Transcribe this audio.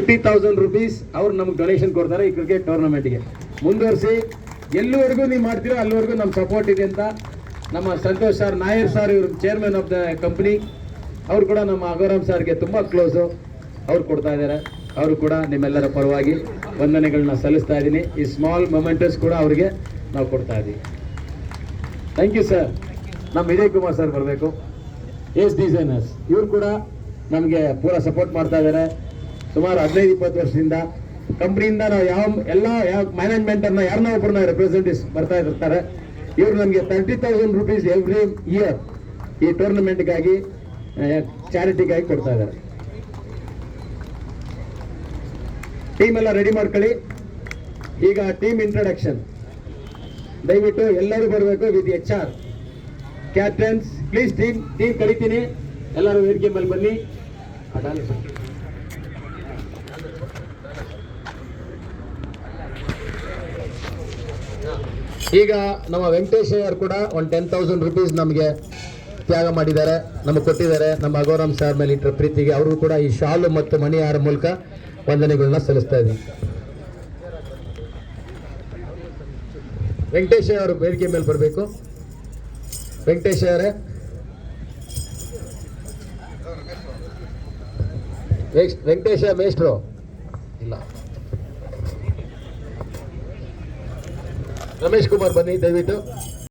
50,000 rupees ಅವ್ರು ನಮ್ಗೆ donation ಕೊಡ್ತಾರೆ ಈ ಕ್ರಿಕೆಟ್ ಟೂರ್ನಮೆಂಟ್ಗೆ. ಮುಂದುವರಿಸಿ ಎಲ್ಲಿವರೆಗೂ ನೀವು ಮಾಡ್ತೀರೋ ಅಲ್ಲಿವರೆಗೂ ನಮ್ಮ ಸಪೋರ್ಟ್ ಇದೆ ಅಂತ ನಮ್ಮ ಸಂತೋಷ್ ಸರ್, ನಾಯರ್ ಸರ್, ಇವರು ಚೇರ್ಮನ್ ಆಫ್ ದ ಕಂಪ್ನಿ, ಅವರು ಕೂಡ ನಮ್ಮ ಅಗೋರಾಮ್ ಸರ್ಗೆ ತುಂಬ ಕ್ಲೋಸು, ಅವ್ರು ಕೊಡ್ತಾ ಇದ್ದಾರೆ. ಅವರು ಕೂಡ ನಿಮ್ಮೆಲ್ಲರ ಪರವಾಗಿ ವಂದನೆಗಳನ್ನ ಸಲ್ಲಿಸ್ತಾ ಇದ್ದೀನಿ. ಈ ಸ್ಮಾಲ್ ಮೊಮೆಂಟಸ್ ಕೂಡ ಅವರಿಗೆ ನಾವು ಕೊಡ್ತಾ ಇದ್ದೀವಿ. Thank you sir. ನಮ್ಮ ವಿಜಯ್ ಕುಮಾರ್ ಸರ್ ಬರಬೇಕು. ಎಸ್ ಡಿಸೈನರ್ಸ್ ಇವರು ಕೂಡ ನಮಗೆ ಪೂರ ಸಪೋರ್ಟ್ ಮಾಡ್ತಾ ಇದ್ದಾರೆ. ಸುಮಾರು 15-20 ವರ್ಷದಿಂದ ಕಂಪ್ನಿಯಿಂದ ನಾವು ಯಾವ ಮ್ಯಾನೇಜ್ಮೆಂಟನ್ನು ಯಾರನ್ನ ಒಬ್ಬರನ್ನ ರೆಪ್ರೆಸೆಂಟೇಟಿವ್ಸ್ ಬರ್ತಾ ಇರ್ತಾರೆ. ಇವರು ನಮಗೆ 30,000 rupees ಎವ್ರಿ ಇಯರ್ ಈ ಟೂರ್ನಮೆಂಟ್ಗಾಗಿ ಚಾರಿಟಿಗಾಗಿ ಕೊಡ್ತಾ ಇದ್ದಾರೆ. ಟೀಮ್ ಎಲ್ಲ ರೆಡಿ ಮಾಡ್ಕೊಳ್ಳಿ. ಈಗ ಟೀಮ್ ಇಂಟ್ರಡಕ್ಷನ್ ದಯವಿಟ್ಟು ಎಲ್ಲರೂ ಬರಬೇಕು with HR captains please. Team ಕರಿತೀನಿ, ಎಲ್ಲರೂ ವೇದಿಕೆ ಮೇಲೆ ಬನ್ನಿ. ಈಗ ನಮ್ಮ ವೆಂಕಟೇಶ್ ಅವರು ಕೂಡ ಒಂದು 10,000 rupees ನಮಗೆ ತ್ಯಾಗ ಮಾಡಿದ್ದಾರೆ, ನಮಗೆ ಕೊಟ್ಟಿದ್ದಾರೆ. ನಮ್ಮ ಅಗೋರಾಮ್ ಸರ್ ಮೇಲೆ ಇಟ್ಟರ ಪ್ರೀತಿಗೆ ಅವರು ಕೂಡ ಈ ಶಾಲು ಮತ್ತು ಮಣಿಹಾರ ಮೂಲಕ ವಂದನೆಗಳನ್ನ ಸಲ್ಲಿಸ್ತಾ ಇದ್ದೀವಿ. ವೆಂಕಟೇಶ್ ಅವರು ವೇದಿಕೆ ಮೇಲೆ ಬರಬೇಕು. ವೆಂಕಟೇಶ್ ಅವರೇ, ವೆಂಕಟೇಶ ಮೇಷ್ಟ್ರು ಇಲ್ಲ, ರಮೇಶ್ ಕುಮಾರ್ ಬನ್ನಿ ದಯವಿಟ್ಟು.